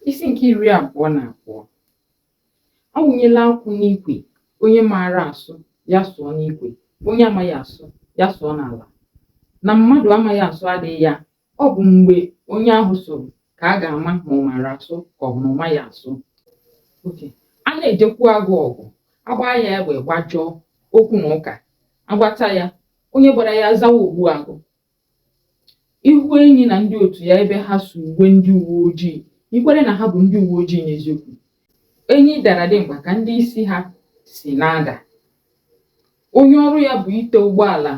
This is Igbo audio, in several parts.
Isi nke 22. Awụnyela akwụ n'ikwe, onye maara asụ ya sụọ n'ikwe, onye amaghị asụ ya sụọ n'ala. Na mmadụ amaghị asụ adịghị ya, ọ bụ mgbe onye ahụ sụrụ ka a ga-ama ma ọ maara asụ ka ọ bụ na ọ maghị asụ. A na-ejekwu agụ ọgụ, agbaa ya egbe gbajọọ, okwu na ụka agbata ya, onye gbara ya zawa ogbu agụ. Ihu enyi na ndị otu ya ebe ha so uwe ndị uwe ojii, ikwere na ha bụ ndị uwe ojii n'eziokwu. Enyi dara dimkpa ka ndị isi ha si na-ada. Onye ọrụ ya bụ ite ụgbọala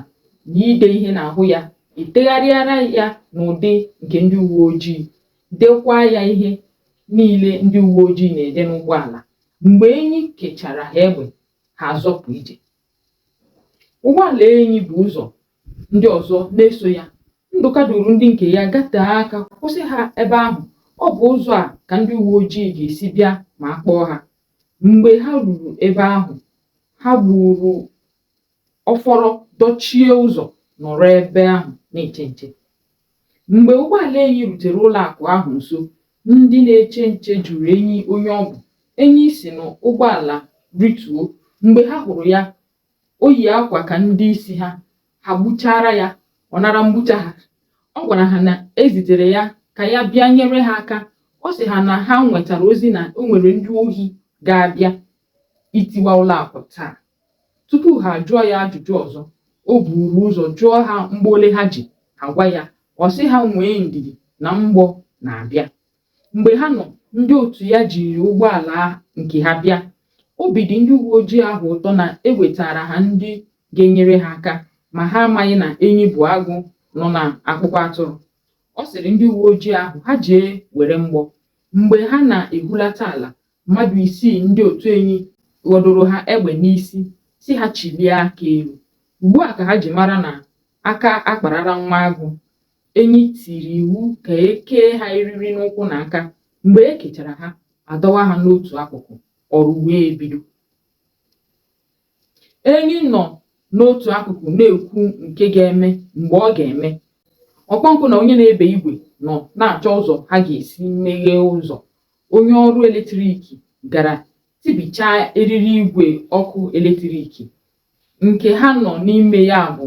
na ide ihe n'ahụ ya, itegharịara ya n'ụdị nke ndị uwe ojii, dekwa ya ihe niile ndị uwe ojii na-ede n'ụgbọala. Mgbe enyi kechara ha egbe, ha azọpụ ije. Ụgbọala enyi bụ ụzọ, ndị ọzọ na-eso ya. Ndụka duru ndị nke ya gatee aka kwụsị ha ebe ahụ. Ọ bụ ụzọ a ka ndị uwe ojii ga-esi bịa ma a kpọọ ha. Mgbe ha ruru ebe ahụ, ha gburu ọfọrọ dochie ụzọ nọrọ ebe ahụ na-eche nche. Mgbe ụgbọala enyi rutere ụlọ akụ ahụ nso, ndị na-eche nche jụrụ enyi onye ọ bụ. Enyi si n'ụgbọala rituo. Mgbe ha hụrụ ya, o yi akwa ka ndị isi ha gbuchara ya, ọ nara mgbucha ha. Ọ gwara ha na ezitere ya ka ya bịa nyere ha aka. Ọ sị ha na ha nwetara ozi na o nwere ndị ohi ga-abịa itiwa ụlọ akụ taa. Tupu ha jụọ ya ajụjụ ọzọ, o buru ụzọ jụọ ha mgbọ ole ha ji. Ha gwa ya, ọ sị ha nwee ndidi na mgbọ na-abịa. Mgbe ha nọ, ndị otu ya jiri ụgbọala nke ha bịa. Obi dị ndị uwe ojii ahụ ụtọ na ewetara ha ndị ga-enyere ha aka, ma ha amaghị na enyi bụ agụ nọ na akpụkpọ atụrụ. Ọ sịrị ndị uwe ojii ahụ ha jee were mgbọ. Mgbe ha na-ehulata ala, mmadụ 6 ndị otu enyi ghọdoro ha egbe n'isi, si ha chilie aka elu. Ugbu a ka ha ji mara na aka akparara nwa agụ. Enyi tiri iwu ka ekee ha eriri n'ụkwụ na aka. Mgbe e kechara ha, adọwa ha n'otu akụkụ, ọrụ wee bido. Enyi nọ n'otu akụkụ na-ekwu nke ga-eme mgbe ọ ga-eme. Ọkpọnkụ na onye na-ebe igwe nọ na-achọ ụzọ ha ga-esi meghee ụzọ. Onye ọrụ eletriki gara tibichaa eriri igwe ọkụ eletriki. Nke ha nọ n'ime ya bụ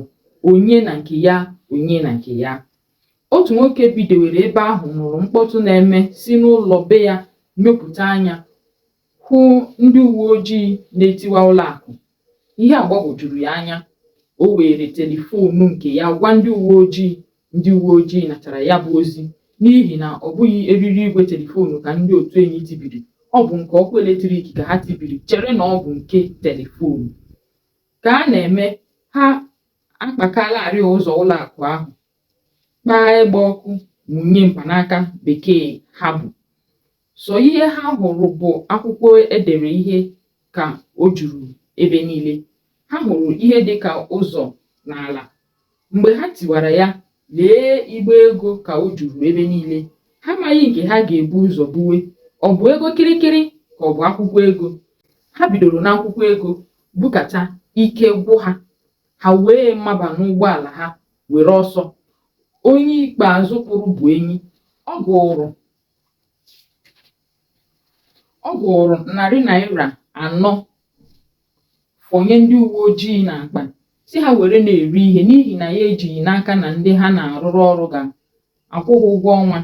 onye na nke ya, onye na nke ya. Otu nwoke bidewere ebe ahụ nụrụ mkpọtụ na-eme si n'ụlọ be ya nyopụta anya, hụ ndị uwe ojii na-etiwa ụlọ akụ. Ihe agbagwojuru ya anya. O were telifonu nke ya gwa ndị uwe ojii. Ndị uwe ojii natara ya bụ ozi, n'ihi na ọ bụghị eriri igwe telifonu ka ndị otu enyi tibiri, ọ bụ nke ọkụ eletrik ka ha tibiri, chere na ọ bụ nke telifonu. Ka a na-eme, ha akpakalarị ụzọ ụlọ akụ ahụ, kpaa egbe ọkụ, mụnye mkpanaka bekee ha bụ. So ihe ha hụrụ bụ akwụkwọ edere ihe ka o juru ebe niile. Ha hụrụ ihe dị ka ụzọ n'ala. Mgbe ha tiwara ya, lee igbe ego ka o juru ebe niile. Ha amaghị nke ha ga-ebu ụzọ buwe. Ọ bụ ego kirikiri ka ọ bụ akwụkwọ ego. Ha bidoro n'akwụkwọ ego bukata, ike gwụ ha. Ha wee maba n'ụgbọala ha were ọsọ. Onye ikpeazụ pụrụ bụ enyi. Ọ gụrụ $400 fọnye ndị uwe ojii n'akpa, si ha were na-eri ihe, n'ihi na ya ejighị n'aka na ndị ha na-arụrụ ọrụ ga-akwụ ha ụgwọ ọnwa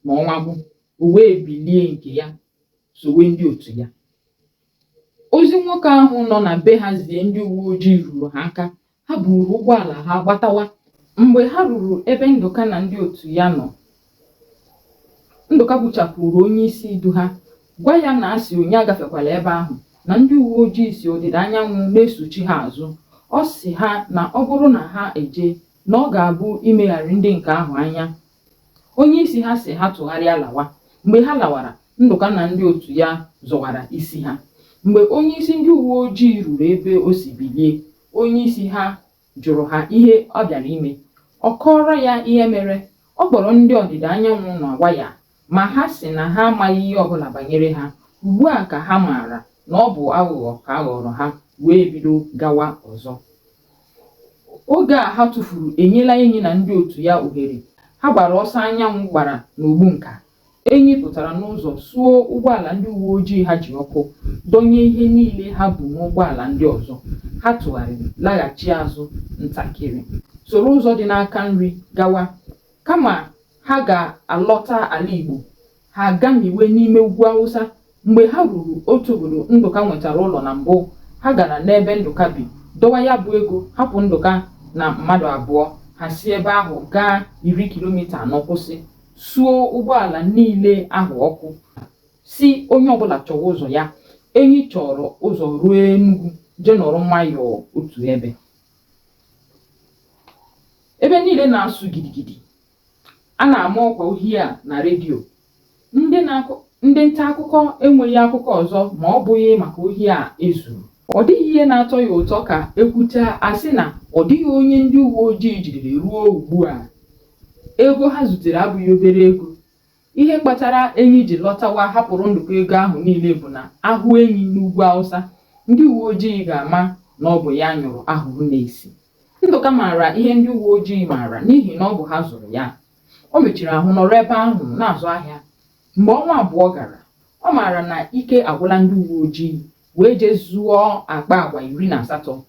ma ọnwa gwụ. O wee bilie nke ya sowe ndị otu ya. Ozi nwoke ahụ nọ na be ha zie ndị uwe ojii ruru ha aka. Ha buru ụgbọala ha gbatawa. Mgbe ha ruru ebe Ndụka na ndị otu ya nọ, Ndụka gbuchapụrụ onye isi idu ha, gwa ya na asị onye agafekwala ebe ahụ, na ndị uwe ojii si ọdịda anyanwụ na-esochi ha azụ. Ọ sị ha na ọ bụrụ na ha eje, na ọ ga-abụ imegharị ndị nke ahụ anya. Onye isi ha si ha tụgharịa lawa. Mgbe ha lawara, Ndụka na ndị otu ya zọwara isi ha. Mgbe onye isi ndị uwe ojii ruru ebe o si bilie, onye isi ha jụrụ ha ihe ọ bịara ime. Ọ kọrọ ya ihe mere. Ọ kpọrọ ndị ọdịda anyanwụ na ya, ma ha si na ha amaghị ihe ọbụla banyere ha. Ugbu a ka ha maara na ọ bụ aghụghọ ka a ghọrọ ha, wee bido gawa ọzọ. Oge a ha tụfuru enyela enyi na ndị otu ya ohere. Ha gbara ọsọ anyanwụ gbara n'ogbu nka. enyi pụtara n'ụzọ suo ụgbọala ndị uwe ojii ha ji ọkụ, donye ihe niile ha bụ n'ụgbọala ndị ọzọ. Ha tụgharịrị laghachi azụ ntakịrị, soro ụzọ dị n'aka nri gawa. Kama ha ga-alọta ala Igbo, ha gamiwe n'ime ugwu Awụsa. Mgbe ha ruru otu obodo Ndụka nwetara ụlọ na mbụ, ha gara n'ebe Ndụka bi, dọwa ya bụ ego, hapụ Ndụka na mmadụ abụọ. Ha si ebe ahụ gaa 10 kilomita kwụsị, suo ụgbọala niile ahụ ọkụ, si onye ọbụla chọwa ụzọ ya. Enyi chọrọ ụzọ ruo Enugu, je nọrọ nwayọọ otu ebe. Ebe niile na-asụ gidigidi. A na-ama ọkwa uhie a na redio. Ndị nta akụkọ enweghị akụkọ ọzọ ma ọ bụghị maka uhie a ezuru. Ọ dịghị ihe na-atọ ya ụtọ ka ekwucha asị na ọ dịghị onye ndị uwe ojii jidere ruo ugbu a. Ego ha zutere abụghị obere ego. Ihe kpatara enyi ji lọtawa hapụrụ Ndụka ego ahụ niile bụ na ahụ enyi n'ugwu Awụsa, ndị uwe ojii ga-ama na ọ bụ ya nyụrụ ahụhụ na-esi. Ndụka maara ihe ndị uwe ojii maara n'ihi na ọ bụ ha zụrụ ya. O mechiri ahụ nọrọ ebe ahụ na-azụ ahịa. Mgbe ọnwa abụọ gara, ọ maara na ike agwụla ndị uwe ojii, wee jee zụọ akpa agwa 18.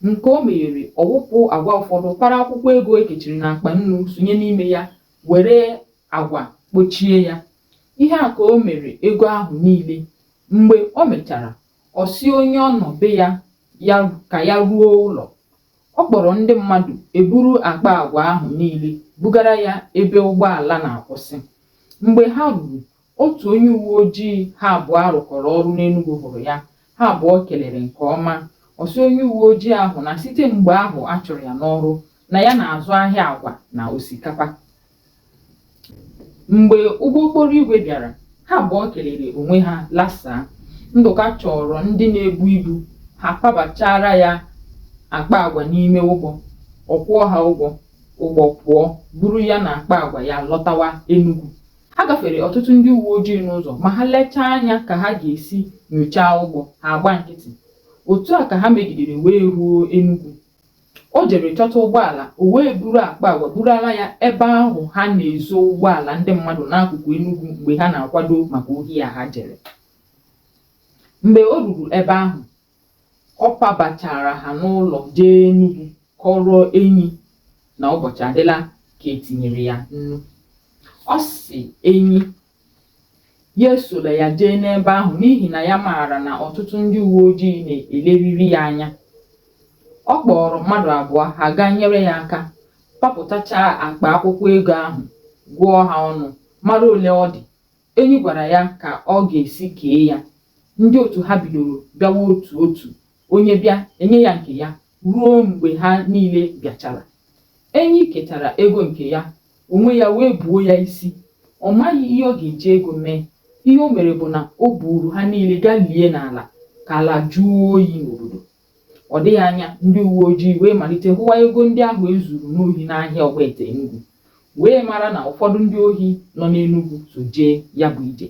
Nke o meghere, ọwụpụ agwa ụfọdụ, para akwụkwọ ego ekechiri na akpa nnu sonye n'ime ya, were agwa kpochie ya. Ihe a ka o mere ego ahụ niile. Mgbe o mechara, ọ sị onye ọ nọ be ya ka ya ruo ụlọ. Ọ kpọrọ ndị mmadụ eburu akpa agwa ahụ niile bugara ya ebe ụgbọala na-akwụsị. Mgbe ha ruru, otu onye uwe ojii ha abụọ rụkọrọ ọrụ n'Enugu hụrụ ya. Ha abụọ kelere nke ọma. Ọ sị onye uwe ojii ahụ na site mgbe ahụ a chụrụ ya n'ọrụ, na ya na-azụ ahịa agwa na osikapa. Mgbe ụgbọ okporo igwe bịara, ha abụọ kelere onwe ha lasaa. Ndụka chọrọ ndị na-ebu ibu. Ha kpabachara ya akpa agwa n'ime ụgbọ. Ọ kwụọ ha ụgwọ pụọ, buru ya na akpa agwa ya lọtawa Enugu. Ha gafere ọtụtụ ndị uwe ojii n'ụzọ, ma ha lechaa anya ka ha ga-esi nyochaa ụgbọ, ha agba nkịtị. Otu a ka ha megidere wee ruo Enugu. O jere chọta ụgbọala, o wee buru akpa agwa burala ya ebe ahụ ha na-ezo ụgbọala ndị mmadụ n'akụkụ Enugu mgbe ha na-akwado maka ohi ya ha jere. Mgbe o ruru ebe ahụ, ọ pabachara ha n'ụlọ jee Enugu kọrọ enyi na ụbọchị adịla ka etinyere ya nnu. Ọ sị enyi ya esola ya jee n'ebe ahụ n'ihi na ya maara na ọtụtụ ndị uwe ojii na-eleriri ya anya. Ọ kpọrọ mmadụ abụọ ha gaa nyere ya aka, papụtacha akpa akwụkwọ ego ahụ, gụọ ha ọnụ, mara ole ọ dị. Enyi gwara ya ka ọ ga-esi kee ya. Ndị otu ha bidoro bịawa otu otu, onye bịa enye ya nke ya, ruo mgbe ha niile bịachara. Enyi ketara ego nke ya, onwe ya wee buo ya isi. Ọ maghị ihe ọ ga-eji ego mee. Ihe o mere bụ na o buru ha niile gaa lie n'ala ka ala jụọ oyi n'obodo. Ọ dịghị anya, ndị uwe ojii wee malite hụwa ego ndị ahụ ezuru n'ohi n'ahịa Ogbete Enugu, wee mara na ụfọdụ ndị ohi nọ n'Enugu so jee ya bụ ije.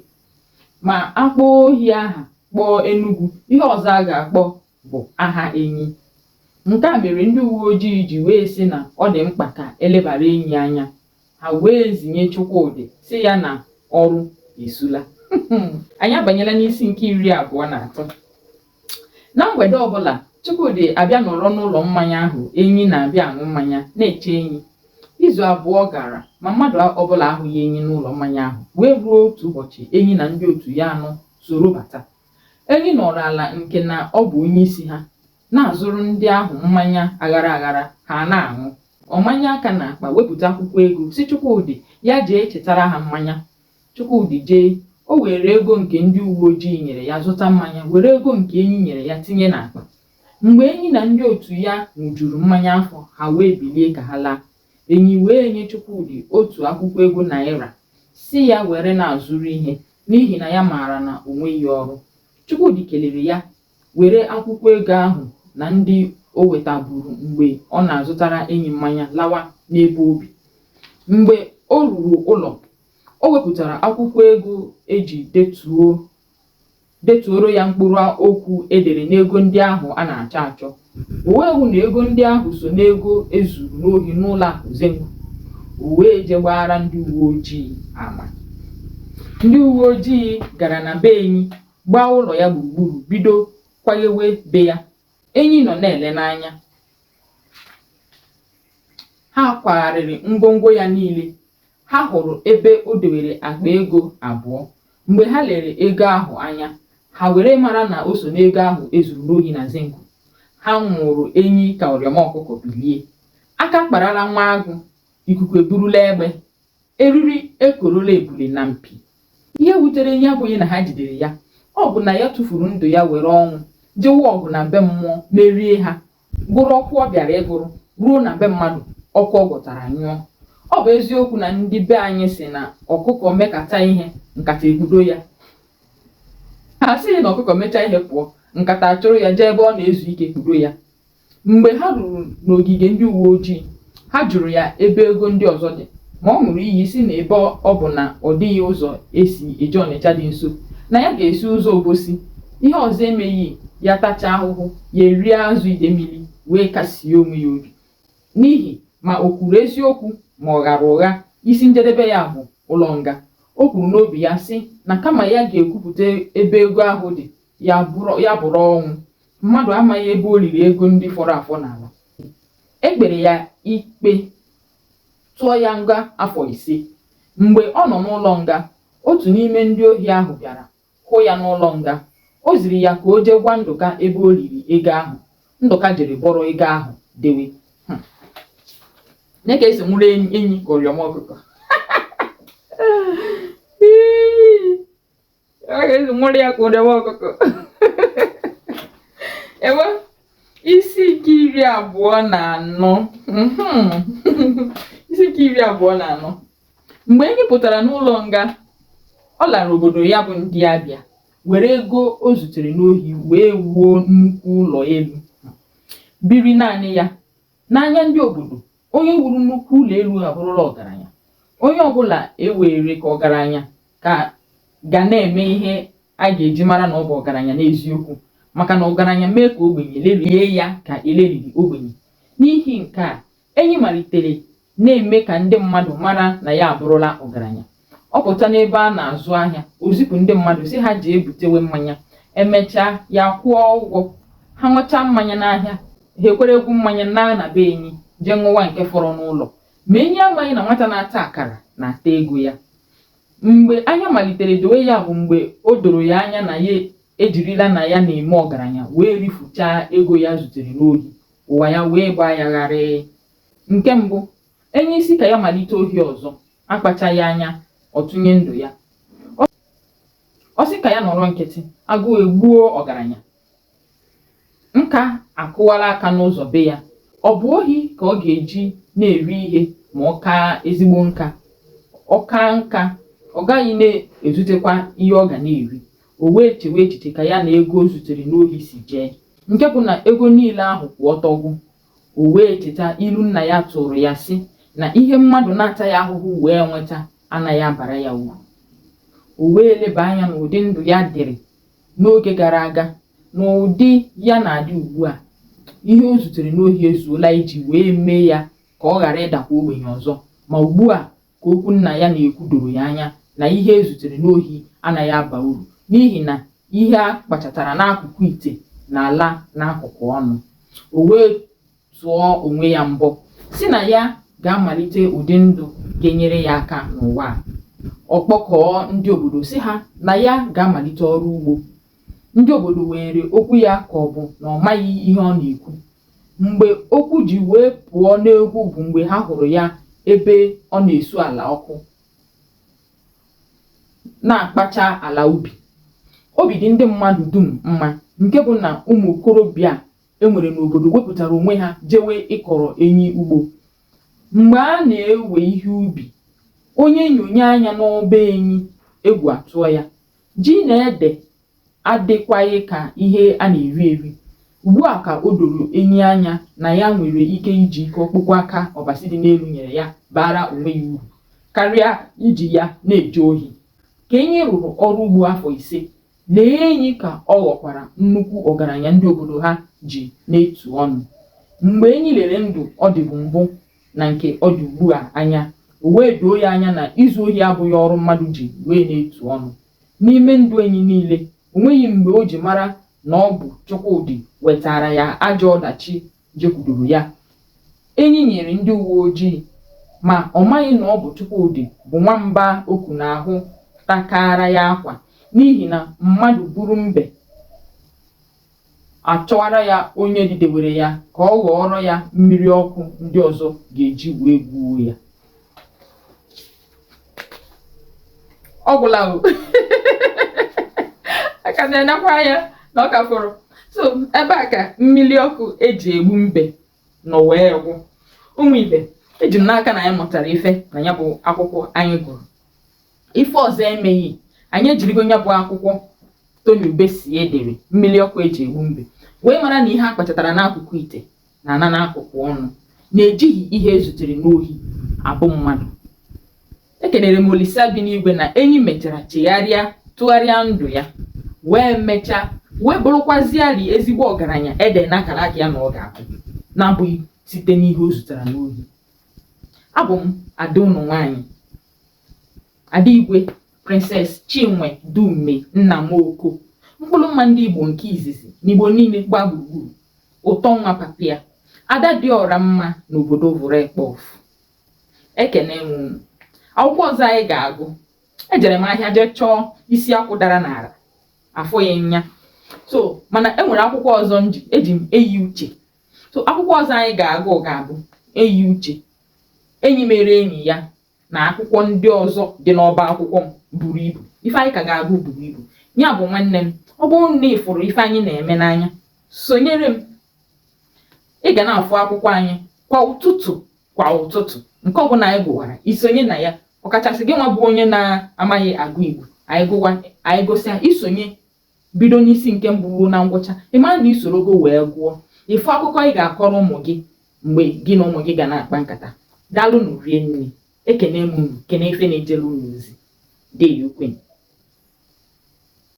Ma akpọ ohi aha kpọọ Enugu, ihe ọzọ a ga-akpọ bụ aha enyi. Nke a mere ndị uwe ojii ji wee sị na ọ dị mkpa ka elebara enyi anya. Ha wee zinye Chukwudị sị ya na ọrụ esula. Anyị abanyela n'isi nke 23. Na mgbede ọbụla, Chukwudị abịa nọrọ n'ụlọ mmanya ahụ enyi na-abịa aṅụ mmanya na-eche enyi. Izu abụọ gara ma mmadụ ọbụla ahụghị enyi n'ụlọ mmanya ahụ, wee ruo otu ụbọchị enyi na ndị otu ya anọ soro bata. Enyi nọrọ ala nke na ọ bụ onye isi ha, na-azụrụ ndị ahụ mmanya aghara aghara ha na-aṅụ. Ọ manye aka na akpa wepụta akwụkwọ ego si Chukwudị ya jee chetara ha mmanya. Chukwudị jee, o were ego nke ndị uwe ojii nyere ya zụta mmanya, were ego nke enyi nyere ya tinye n'akpa. Mgbe enyi na ndị otu ya ṅụjuru mmanya afọ, ha wee bilie ka ha laa. Enyi wee nye Chukwudị otu akwụkwọ ego naira, si ya were na-azụrụ ihe n'ihi na ya maara na o nweghị ọrụ. Chukwudị kelere ya, were akwụkwọ ego ahụ na ndị o wetaburu mgbe ọ na-azụtara enyi mmanya lawa n'ebe obi. Mgbe o ruru ụlọ, o wepụtara akwụkwọ ego eji detuoro ya mkpụrụ okwu edere n'ego ndị ahụ a na-achọ achọ. O wee hụ na ego ndị ahụ so n'ego ezuru n'ohi n'ụlọ akụ Zengu. O wee je gbara ndị uwe ojii ama. Ndị uwe ojii gara na be enyi, gbaa ụlọ ya gburugburu, bido kwayewe be ya. Enyi nọ na-ele n'anya. Ha kwagharịrị ngwongwo ya niile. Ha hụrụ ebe o dewere akpa ego abụọ. Mgbe ha lere ego ahụ anya, ha were mara na o so n'ego ahụ ezuru n'ohi na zinc. Ha nwụrụ enyi ka ọrịọma ọkụkọ bilie. Aka kparala nwa agụ, ikuku eburula egbe, eriri ekorola ebule na mpi. Ihe wutere enyi abụghị na ha jidere ya, ọ bụ na ya tụfuru ndụ ya were ọnwụ jewe ọgụ na be mmụọ, merie ha, gụrụ ọkụ ọ bịara ịgụrụ, ruo na be mmadụ ọkụ ọ gụtara nyụọ. Ọ bụ eziokwu na ndị be anyị si na ọkụkọ mekata ihe, nkata ebudo ya. Ha sịghị na ọkụkọ mechaa ihe pụọ, nkata achụrụ ya jee ebe ọ na-ezu ike kpudo ya. Mgbe ha ruru n'ogige ndị uwe ojii, ha jụrụ ya ebe ego ndị ọzọ dị, ma ọ ṅụrụ iyi si na ebe ọ bụ na ọ dịghị ụzọ esi eje Ọnịcha dị nso, na ya ga-esi ụzọ Obosi. Ihe ọzọ emeghị ya tacha ahụhụ, ya erie azụ ide mmiri wee kasie onwe ya obi. N'ihi ma o kwuru eziokwu ma ọ ghara ụgha, isi njedebe ya bụ ụlọ nga. O kwuru n'obi ya sị na kama ya ga-ekwupụta ebe ego ahụ dị, ya bụrụ ọnwụ. Mmadụ amaghị ebe o liri ego ndị fọrọ afọ n'ala. E kpere ya ikpe, tụọ ya nga afọ 5. Mgbe ọ nọ n'ụlọ nga, otu n'ime ndị ohi ahụ bịara hụ ya n'ụlọ nga. O ziri ya ka o jee gwa Ndụka ebe o liri ego ahụ. Ndụka jiri bọrọ ego ahụ dewe. Ka esi nwụrụ enyi ka ọrịọma ọkụkọ. Esi nwụrụ ya ka ọrịọma ọkụkọ. Ewe isi nke 24. Isi nke 24. Mgbe enyi pụtara n'ụlọ nga, ọ lara obodo ya bụ ndị Abịa, were ego o zutere n'ohi wee wuo nnukwu ụlọ elu, biri naanị ya. N'anya ndị obodo, onye wuru nnukwu ụlọ elu abụrụla ọgaranya. Onye ọbụla ewere ka ọgaranya ka ga na-eme ihe a ga-eji mara na ọ bụ ọgaranya n'eziokwu, maka na ọgaranya mee ka ogbenye lelie ya ka eleriri ogbenye. N'ihi nke a, enyi malitere na-eme ka ndị mmadụ mara na ya abụrụla ọgaranya. Ọ pụta n'ebe a na-azụ ahịa, o zipụ ndị mmadụ si ha jee butewe mmanya. Emechaa ya kwụọ ụgwọ. Ha nwechaa mmanya n'ahịa, ha ekwere egwu mmanya na be enyi jee ṅụwa nke fọrọ n'ụlọ. Ma enyi amaghị na nwata na-ata akara na-ata ego ya. Mgbe anya malitere dowe ya bụ mgbe o doro ya anya na ya ejirila na ya na-eme ọgaranya wee rifuchaa ego ya zutere n'ohi. Ụwa ya wee gbaa ya gharịị. Nke mbụ, enyi isi ka ya malite ohi ọzọ, akpachaghị anya, ọ tụnye ndụ ya. Ọ sị ka ya nọrọ nkịtị, agụụ egbuo ọgaranya. Nka akụwala aka n'ụzọ be ya. Ọ bụ ohi ka ọ ga-eji na-eri ihe ma ọ kaa ezigbo nka. Ọ kaa nka, ọ gaghị na-ezutekwa ihe ọ ga na-eri. O wee chewe echiche ka ya na ego o zutere n'ohi si jee, nke bụ na ego niile ahụ kwụ ọtọgwụ. O wee cheta ilu nna ya tụrụ ya sị na ihe mmadụ na-ataghị ahụhụ wee nweta anaghị abara ya uru. O wee leba anya n'ụdị ndụ ya dịrị n'oge gara aga na ụdị ya na-adị ugbu a. Ihe o zutere n'ohi ezuola iji wee mee ya ka ọ ghara ịdakwa ogbenye ọzọ. Ma ugbu a ka okwu nna ya na-ekwu doro ya anya na ihe ezutere n'ohi anaghị aba uru, n'ihi na ihe a kpachatara n'akụkụ ite na-ala n'akụkụ ọnụ. O wee tụọ onwe ya mbọ si na ya ga-amalite ụdị ndụ ga-enyere ya aka n'ụwa. Ọ kpọkọọ ndị obodo si ha na ya ga-amalite ọrụ ugbo. Ndị obodo were okwu ya ka ọ bụ na ọ maghị ihe ọ na-ekwu. Mgbe okwu ji wee pụọ n'egwu bụ mgbe ha hụrụ ya ebe ọ na-esu ala ọkụ, na-akpacha ala ubi. Obi dị ndị mmadụ dum mma, nke bụ na ụmụ okorobịa enwere n'obodo wepụtara onwe ha jewe ịkọrọ enyi ugbo. Mgbe a na-ewe ihe ubi, onye nyonye anya n'ọba enyi, egwu atụọ ya. Ji na ede adịkwaghị ka ihe a na-eri eri. Ugbu a ka o doro enyi anya na ya nwere ike iji ike ọkpụkpụ aka ọbasi dị n'elu nyere ya bara onwe ya uru karịa iji ya na-eje ohi. Ka enyi rụrụ ọrụ ugbo afọ 5, lee enyi ka ọ ghọkwara nnukwu ọgaranya ndị obodo ha ji na-etu ọnụ. Mgbe enyi lere ndụ ọ dịbụ mbụ na nke ọ dị ugbu a anya, o wee doo ya anya na izu ohi abụghị ọrụ mmadụ ji wee na-etu ọnụ. N'ime ndụ enyi niile, o nweghị mgbe o ji mara na ọ bụ Chukwudị wetara ya ajọ ọdachi jekwudoro ya. Enyi nyere ndị uwe ojii, ma ọ maghị na ọ bụ Chukwudị bụ nwamba oku n'ahụ takara ya akwa, n'ihi na mmadụ buru mbe achọwara ya onye didewere ya ka ọ ghọọrọ ya mmiri ọkụ ndị ọzọ ga-eji wee gbuo ya. Ọ gwụla o. Aka na-enekwa ya na ọ ka fọrọ. So ebe a ka mmiri ọkụ eji egbu mbe nọ wee gwụ. Ụmụ ibe, eji m n'aka na anyị mụtara ife na ya bụ akwụkwọ anyị gụrụ. Ife ọzọ emeghị, anyị ejirigo ya bụ akwụkwọ Tony Ubesie dere mmiri ọkụ eji egbu mbe wee mara na ihe a kpachatara n'akụkụ ite na ana n'akụkụ ọnụ na-ejighị ihe ezutere n'ohi abụ mmadụ. Ekelere m Olise bi n'igwe na enyi mechara chegharịa tụgharịa ndụ ya wee mechaa wee bụrụkwaziarị ezigbo ọgaranya ede n'akara aka ya na ọ ga-abụ na-abụghị site n'ihe o zutara n'ohi. Abụ m ada unu nwanyị, Ada Igwe Princess Chinwe Dume Nnamoko, mkpụrụ mma ndị Igbo nke izizi n'Igbo niile gbaa gburugburu, ụtọ nwa papịa, ada dị ọra mma n'obodo vụrụ ekpofu. Ekene m. Akwụkwọ ọzọ anyị ga-agụ, ejere m ahịa jee chọọ isi akwụ dara n'ala, afụghị nya. So mana enwere akwụkwọ ọzọ eji m eyi uche. So akwụkwọ ọzọ anyị ga-agụ ga-abụ eyi uche. Enyi mere enyi ya na akwụkwọ ndị ọzọ dị n'ọba akwụkwọ m buru ibu. Ife anyị ka ga-agụ buru ibu. Ya bụ nwanne m, ọ bụrụ na ị fụrụ ife anyị na-eme n'anya, sonyere m. Ị ga na-afụ akwụkwọ anyị kwa ụtụtụ nke ọbụla anyị gụwara isonye na ya. Ọkachasị gị nwa bụ onye na-amaghị agụ Igbo, anyị gụsịa isonye bido n'isi nke mbụ ruo na ngwụcha, ị mara na isorogo wee gụọ ịfụ akụkọ ị ga-akọrọ ụmụ gị mgbe gị na ụmụ gị ga na-akpa nkata. Daalụ nụ rie nne. Ekene m unu, kene ife na-ejelu unu ozi. Dey ukwe.